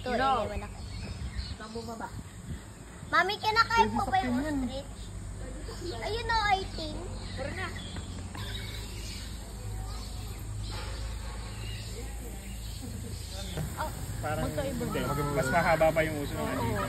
Ito, malaki. Bumaba. Mami, kinakain po ba yung ostrich? Ayun o, I think. Tara na. Parang mas mahaba pa yung uso ng anito.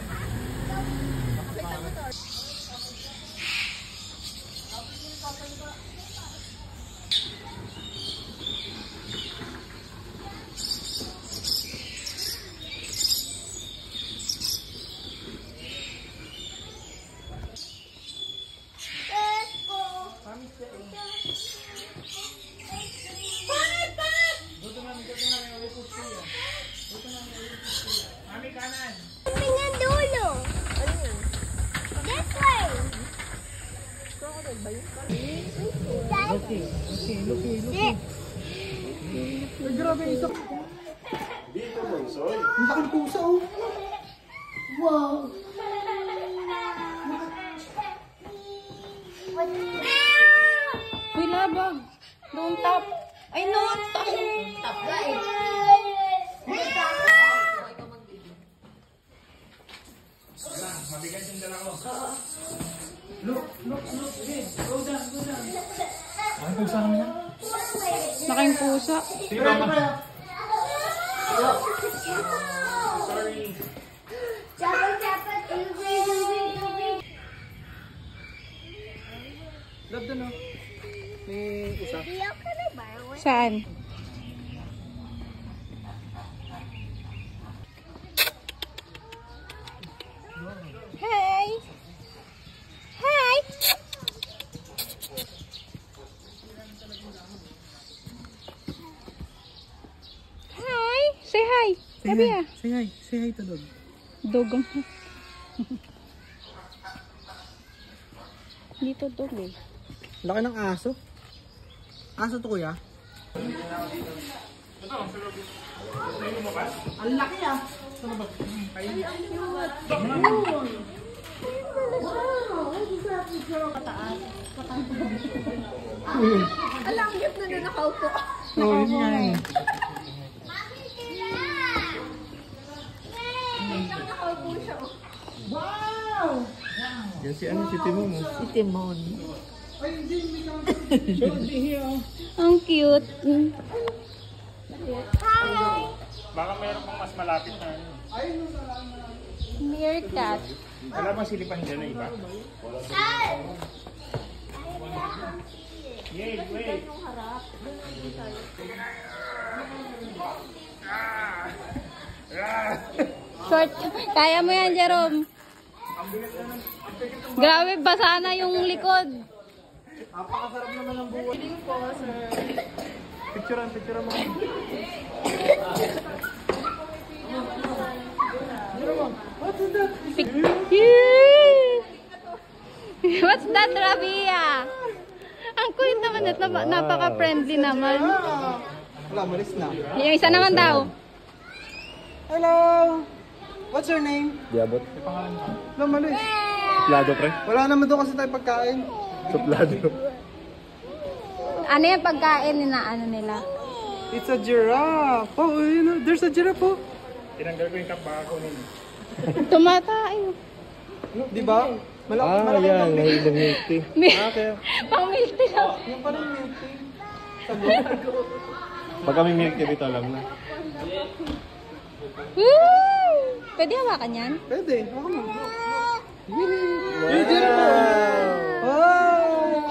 Tingnan dulo. This way. Okay. Ay, grabe ito. Dito mo, Soy. Ang laki ng pusa, oh. Wow. Uy, labag. Don't tap. Ay, no. Tap na eh. Mabigat yung dala ko. Look. Again. Go down. Ang pusa naman yan? Laking pusa. Sorry. Love doon, oh. May usa. Saan? Hey! Hi! Hi! Say hi! Sabi ah. Say hi to dog. Dog. Dito dog eh. Laki ng aso. Aso to, kuya. Ang laki, ah. Alam, gift na nakaupo. Oo, yun nga eh. Nakaupo siya. Wow! Yan si ano, si Timon. Si Timon. Should be here. Ang cute. Hi! Baka mayroon pang mas malapit na ano. Meerkat. Wala bang silipan dyan na iba? Yay, wait. Short. Kaya mo yan, Jerome. Grabe, basa na yung likod. Napakasarap naman ng buwan. Picturean mo. What's that? What's that, Rabia? Ang kulit naman at napaka-friendly naman. Wala, malis na. Yung isa naman daw. Hello! What's your name? Diabot. Wala, malis. Suplado, pre. Wala naman doon kasi tayo pagkain. Suplado. Ano yung pagkain na ano nila? It's a giraffe. Oh, you know, there's a giraffe, oh. Tinanggal ko yung cup, baka kunin. Tumatay. Di ba? Malaki yan. Nahilang milk tea. Pang milk tea lang. Yung parang milk tea. Pag kami milk tea dito, alam na. Woo! Pwede hawakan yan? Pwede. Ako mo. Yung giraffe. Wow!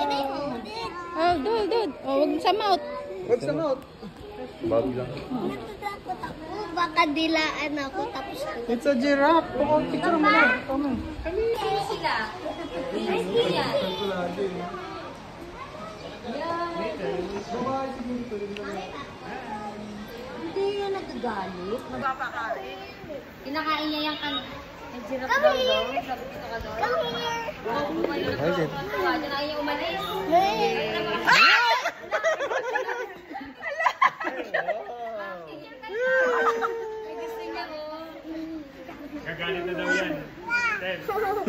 Oh, dude. Oh, wag sa mouth. Wag sa mouth. Babi lang. Natatakot ako. Baka dilaan ako tapos ko. It's a giraffe. Picture mo na. Tama. Sila. Hindi yan nagagalit. Magpapakain. Kinakain niya yung kan. Come here! Come here! Kinakain niya umalis. Gagalit na daw yan. Ted,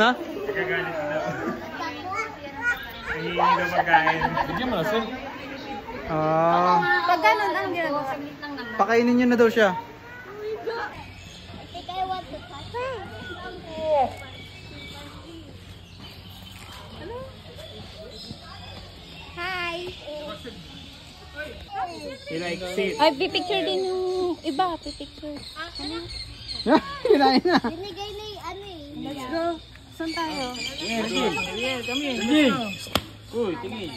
Na? gagalit na daw. Hindi daw pagkain. Bigyan mo na, sir. Pag ganun, anong ginagawa? Pakainin nyo na daw siya. Tika exit. Ay, pipicture din yung iba. Pipicture. Kinain na. Binigay na yung ano eh. Let's go. Saan tayo? Uy, tingin.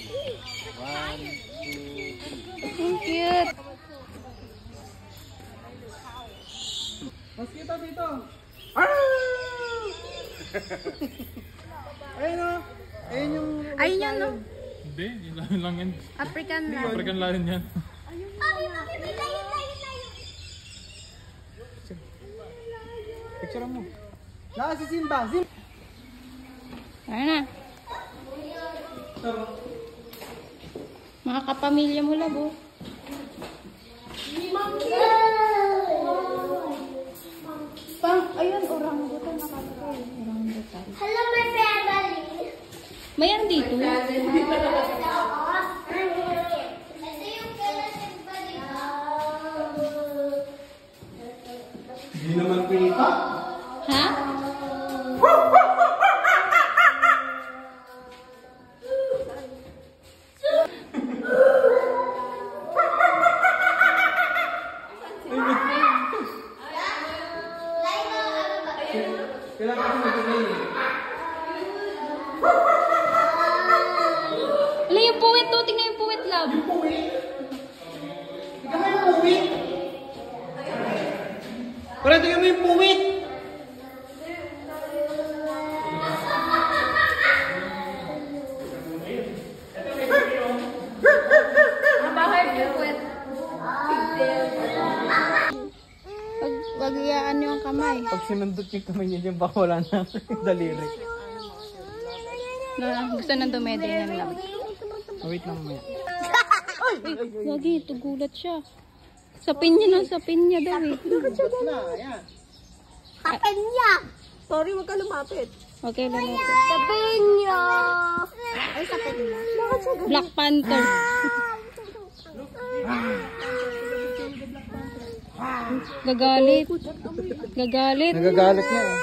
Ang cute. Mas kita dito. Ayun o. Ayun yung... Ayun yan, no? Hindi, yung layon lang yan. African lang. African layon yan. Picture mo. Naka si Simba. Simba. Ayun na. Mga kapamilya mo, labo. Ayun, orangutan. Nakakatawa. Orangutan. Hello, my family. Mayan dito. Ito yung kailan ba dito? Hindi naman pinita. Ha? Kailangan kasi mag-play eh. Ala, yung puwit to. Tingnan yung puwit, love. Yung puwit? Tingnan mo yung puwit. Pero tingnan mo yung puwit. Wag iyaan yung kamay. Pag sinundot yung kamay niya dyan, baka wala na daliri. Na, gusto nang dumede yan lang. Oh, wait lang mamaya. Lagi, tugulat siya. Sapin niya na, sapin niya daw eh. Ayan. Kapin niya. Sorry, wag ka lumapit. Okay lang natin. Sapin niya. Ay, sapin niya. Black Panther. Gagalit. Gagalit. Nagagalit niya eh.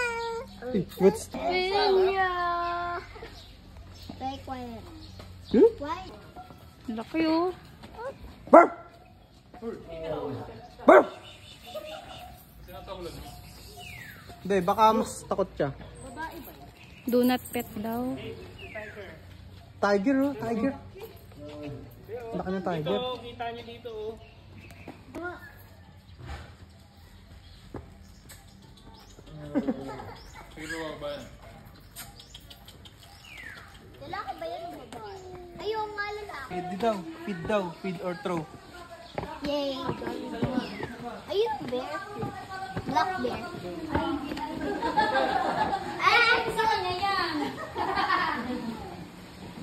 What's... Sapin niya. Stay quiet. Hmm? Why? Laki oh. Barf! Barf! Hindi, baka mas takot siya. Do not pet daw. Tiger oh, tiger. Laki ng tiger. Ito, kita niyo dito oh. Pero ba yan? Lalaki ba yan o babae? Ayun nga lalaki. Feed daw, feed or throw. Yay. Ayun, bear. Black bear. Ah, gusto ko na yan.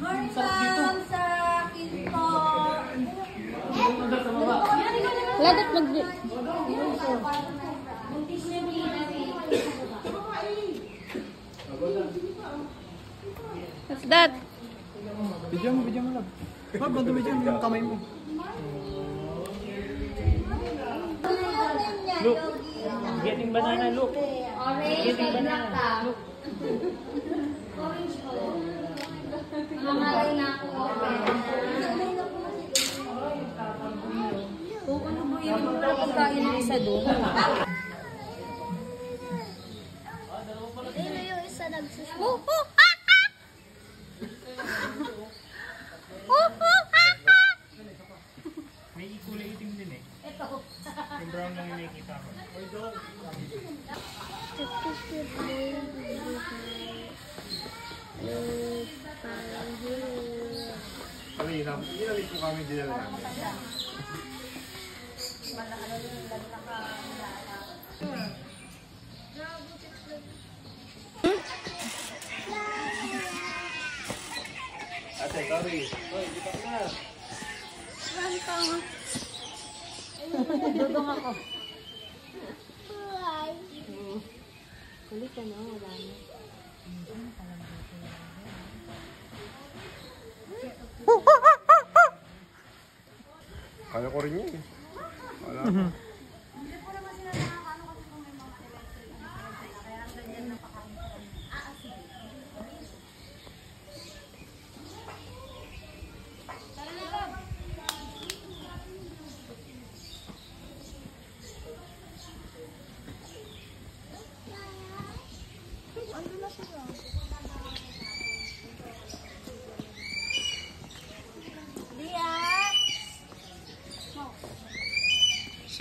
Welcome sa akin po. Ladat mag... What's that? Bidyan mo lang. Barf, bando bidyan mo yung kamay mo. Look, getting banana, look. Orange, may black ka. Orange ko. Mamalay na ako. Kung ano ba yung pagkain ng isa doon? Ayun yung isa nagsusunod. Oh, oh! May kulay itim din eh. Yung brown lang yung nakikita ko. Kami, inalit po kami dinala namin. Ate, sorry. Hoy, di pa na. Dudong ako. Hi. Huli ka na, wala na. Kaya ko rin yun. Wala.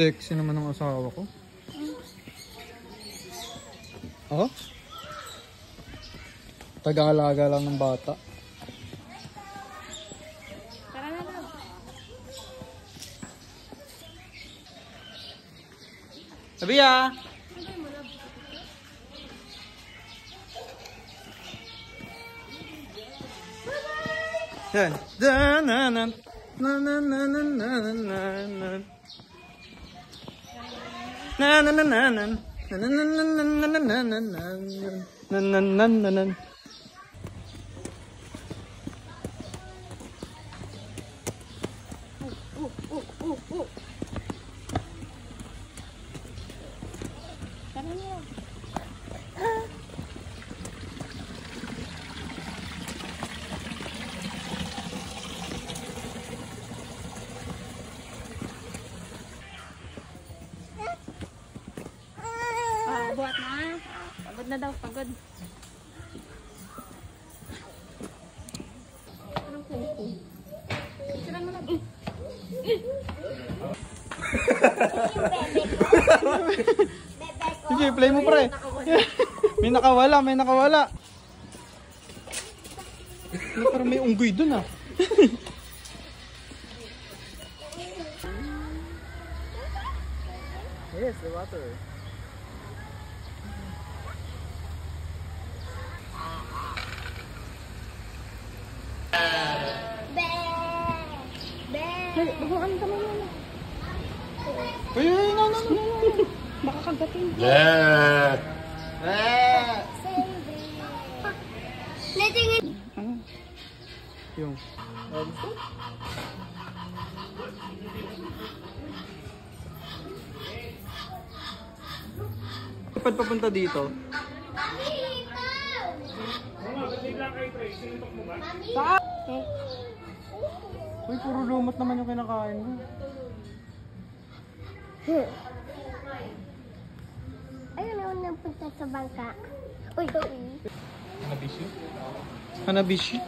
Sexy naman ng asawa ko. Oh? Taga-alaga lang ng bata. Tara na lang. Sabi ya! Yan. Da-na-nan. Na-na-na-na-na-na-na. Na-na-na-na-nan. Na-na-na-na-na-na-na-na. Na-na-na-na-nan. Tara na. Buhat na. Pagod na daw, pagod. Anong kuko? Sira mo na. Sige, play mo pre. May nakawala, may nakawala. Parang may unggoy dun ah. Yes, the water. Baguhan ka mo yun. Uy, no. Baka kagatin. Yung. Kapag papunta dito. Uy, puro lumot naman yung kinakain mo. Ayun na unang punta sa bangka. Uy, Hanabishi? Hanabishi?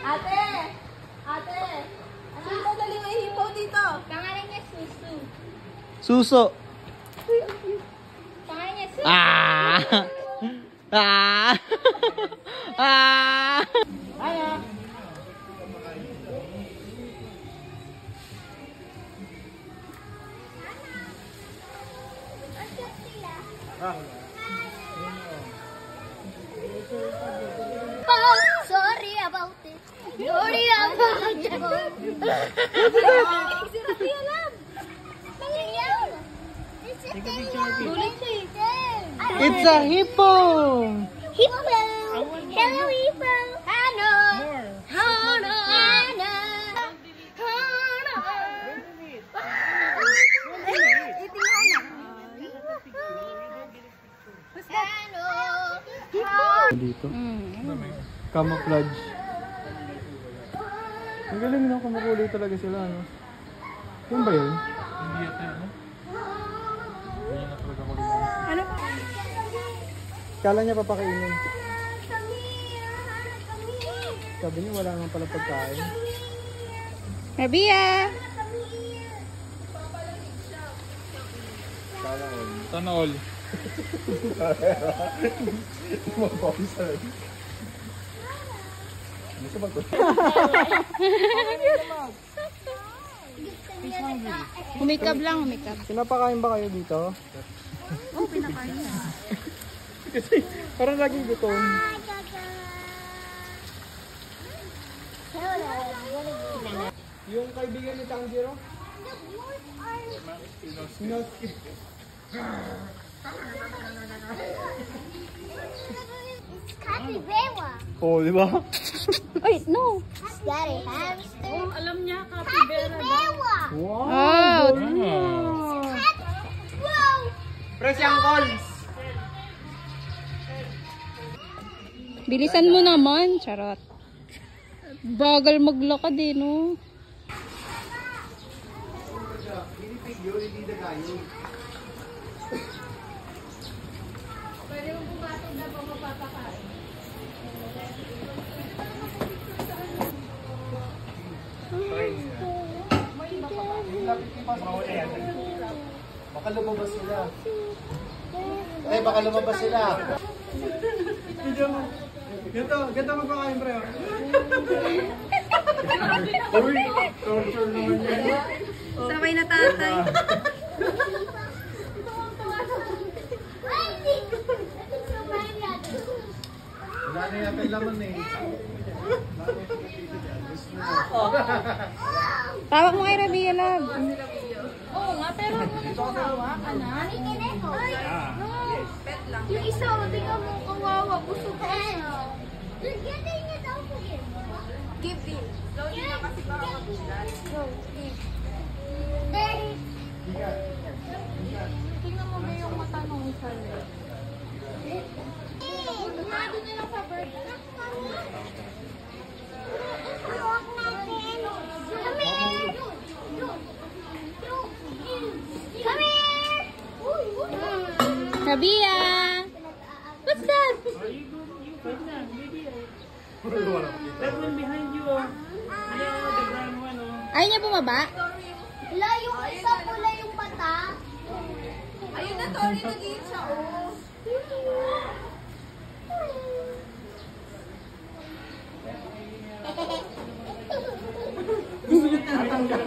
Ate! Ate! Sino dali may hipo dito? pangalan niya Susu. Suso. Pangalan niya Susu. Ah! Ah! Ah! Sorry about it. Sorry about it. Si Rafi alam. Nangyayang. It's a thing. Bulit siya eh. It's a hippo! Hippo. Hello, hippo. Hano. Hano. Hano. Dito. Camouflage. Ang galing no, kumukulay talaga sila, no? Yan ba yun? Hindi ito yun, no? Hindi na talaga kulay. Ano? Kala niya papakainin. Sabi niya wala naman pala pagkain. Rabia! Sana all. Humikab lang, humikab. Pinapakain ba kayo dito? Oh, pinakain niya. Kasi parang laging gutom. Yung kaibigan ni Tanjiro? Sinoski. Capybara. Oh, di ba? Ay, no! Daddy hamster. Oh, alam niya, capybara daw. Capybara. Wow! Wow. Presyang call! Bilisan mo naman, charot. Bagal maglakad eh, no? video, hindi na kayo. Pwede mo pumatong na kung mapapakain. Baka lumabas sila. Eh, baka lumabas sila. Video mo. Ganito magpakain, pre. Uy, torture naman yan. Sabay na tatay. Wala na yata yung laman eh. Tawag mo kay Rabia, love. Oo nga, pero huwag mo nito hawakan ha. Yung isa, tingnan mo, kawawa, busog ka siya. Give him. Slowly na kasi baka magulat. Tingnan mo ba yung mata ng isa niya? Nado na lang sa bird. Rabia! What's that? That one behind you, oh. The brown one, oh. Ayaw niya bumaba? Wala yung isa pula yung mata. Ayun na, Tori, nag-iit siya, oh.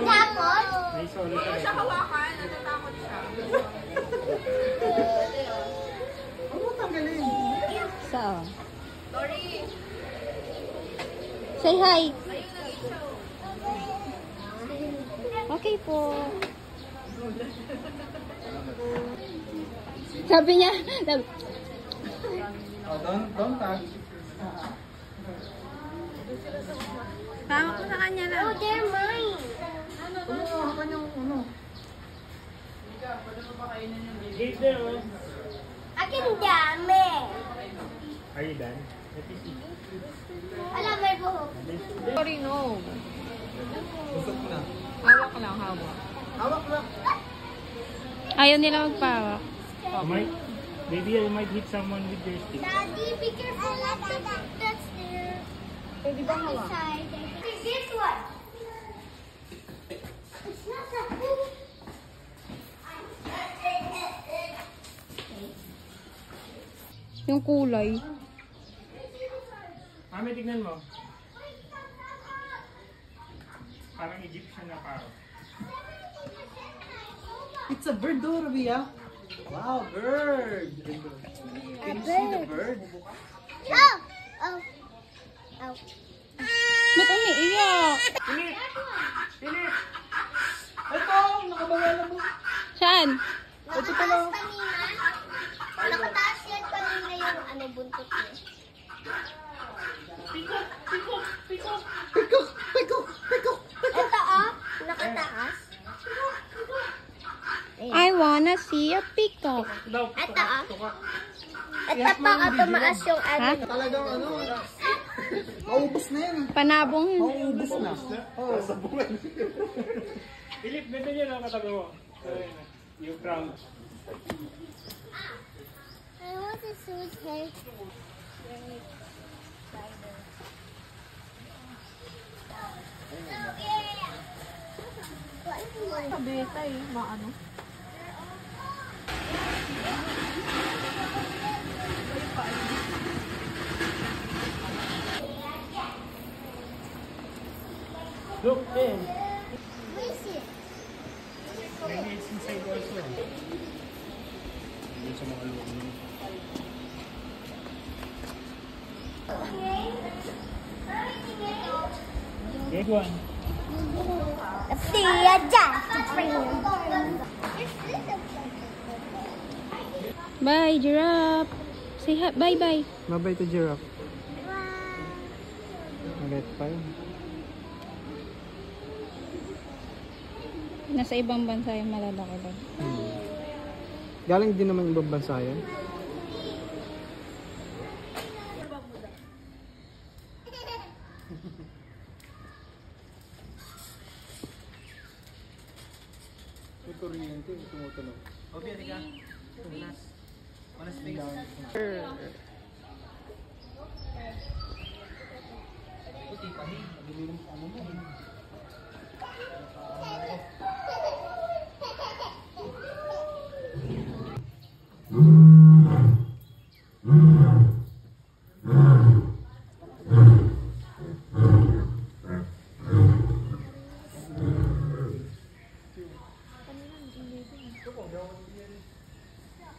Tapos? May solo tayo. Siya hawakan, natatakot siya. Saan? Tori, Say hi. ayun, nag-iit siya, oh. Okay po. Sabi niya, Oh, don't touch. tawag ko sa kanya lang. Oh, they're mine. Gate there, oh. Akin dami. Are you done? Let me see. Alam, may buhok. Sorry, no. Busog na. Hawak lang, hawak. Hawak lang. Ayaw nila magpawak. You might, maybe you might hit someone with your stick. Daddy, be careful not to that's there. Pwede ba hawak? This one. It's not the food. Yung kulay. Mami, tignan mo. Parang Egyptian na parang. It's a bird, though, Rabia. Wow, bird. Can you see the bird? Oh! Oh. Oh. Ba't umiiyak? Ito, nakabawal na mo. Saan? Nakataas kanina. Nakataas yan kanina yung ano, buntot niya. Pikok, pikok, pikok. Ito oh, nakataas. I wanna see a peacock. Daw, Ito oh. Ito pa oh, tumaas yung ano. Talagang ano, maubos na yan. Panabong yun. Maubos na. Oh, sabungan. Philip, ganda niya lang katabi mo. Ayun na, yung crown. I want to see his hair. Kabeta eh, maano. Look, there. Where is it? Maybe it's inside also. Hindi sa mga loob niya. Good one. Tia Jack. Bye, giraffe. Say hi. Bye-bye. Mabay to giraffe. Malit pa yun. Nasa ibang bansa yung malalaki lang. Galing din naman ibang bansa yan. kuryente, tumutunog. Obi, halika. Manas face. Puti pa rin. Nabiling ano mo.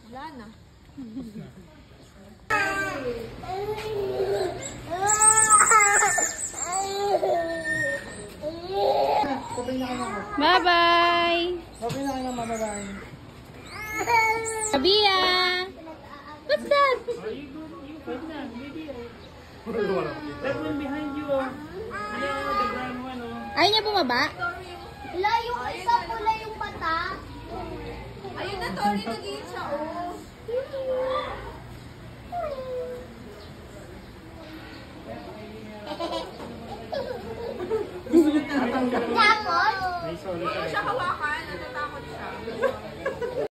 Wala na. Bye-bye! Okay na kayo ng mamabay. Rabia! What's that? That one behind you, oh. Yeah, the brown one, oh. Ayaw niya bumaba? Wala yung isa pula yung mata. Ayun na, Tori, nag-iit siya, oh. Tapos, May solid. siya hawakan.